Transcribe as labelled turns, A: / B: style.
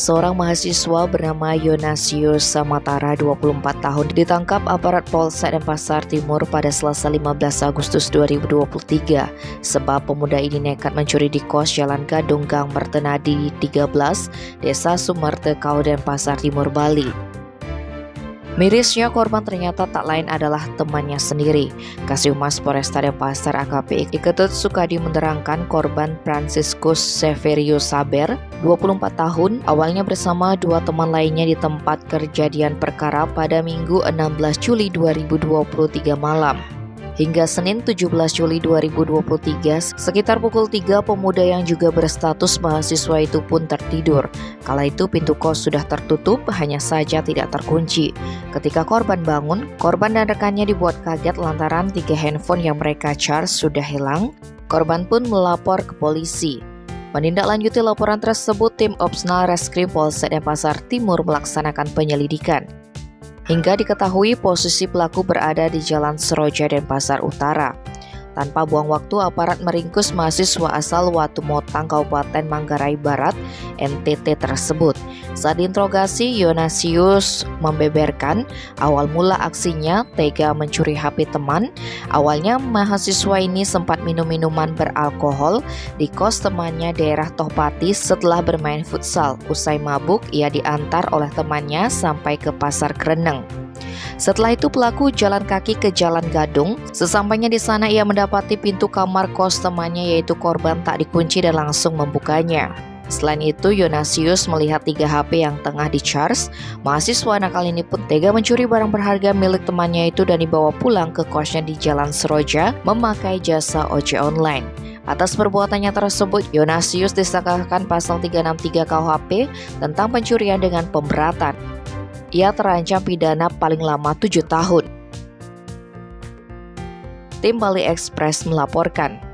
A: seorang mahasiswa bernama Yonasius Samatara, 24 tahun, ditangkap aparat Polsek Denpasar Timur pada Selasa 15 Agustus 2023 sebab pemuda ini nekat mencuri di kos Jalan Gadung Gang Mertenadi 13, Desa Sumerte, Kabupaten Denpasar Timur, Bali. Mirisnya, korban ternyata tak lain adalah temannya sendiri. Kasih-Humas Polresta Denpasar AKP Iketut Sukadi menerangkan korban Franciscus Severius Saber, 24 tahun, awalnya bersama dua teman lainnya di tempat kejadian perkara pada Minggu 16 Juli 2023 malam. Hingga Senin 17 Juli 2023, sekitar pukul 3, pemuda yang juga berstatus mahasiswa itu pun tertidur. Kala itu pintu kos sudah tertutup, hanya saja tidak terkunci. Ketika korban bangun, korban dan rekannya dibuat kaget lantaran 3 handphone yang mereka charge sudah hilang. Korban pun melapor ke polisi. Menindaklanjuti laporan tersebut, tim Opsnal Reskrim Polsek Denpasar Timur melaksanakan penyelidikan. Hingga diketahui posisi pelaku berada di Jalan Seroja, Denpasar Utara. Tanpa buang waktu, aparat meringkus mahasiswa asal Watu Motang, Kabupaten Manggarai Barat, NTT tersebut. Saat diinterogasi, Yonasius membeberkan awal mula aksinya tega mencuri HP teman. Awalnya mahasiswa ini sempat minum minuman beralkohol di kos temannya daerah Tohpati setelah bermain futsal. Usai mabuk, ia diantar oleh temannya sampai ke Pasar Kreneng. Setelah itu pelaku jalan kaki ke Jalan Gadung. Sesampainya di sana ia mendapati pintu kamar kos temannya yaitu korban tak dikunci dan langsung membukanya. Selain itu, Yonasius melihat 3 HP yang tengah di-charge. Mahasiswa nakal ini pun tega mencuri barang berharga milik temannya itu dan dibawa pulang ke kosnya di Jalan Seroja memakai jasa ojek online. Atas perbuatannya tersebut, Yonasius disangkakan pasal 363 KUHP tentang pencurian dengan pemberatan. Ia terancam pidana paling lama 7 tahun. Tim Bali Express melaporkan.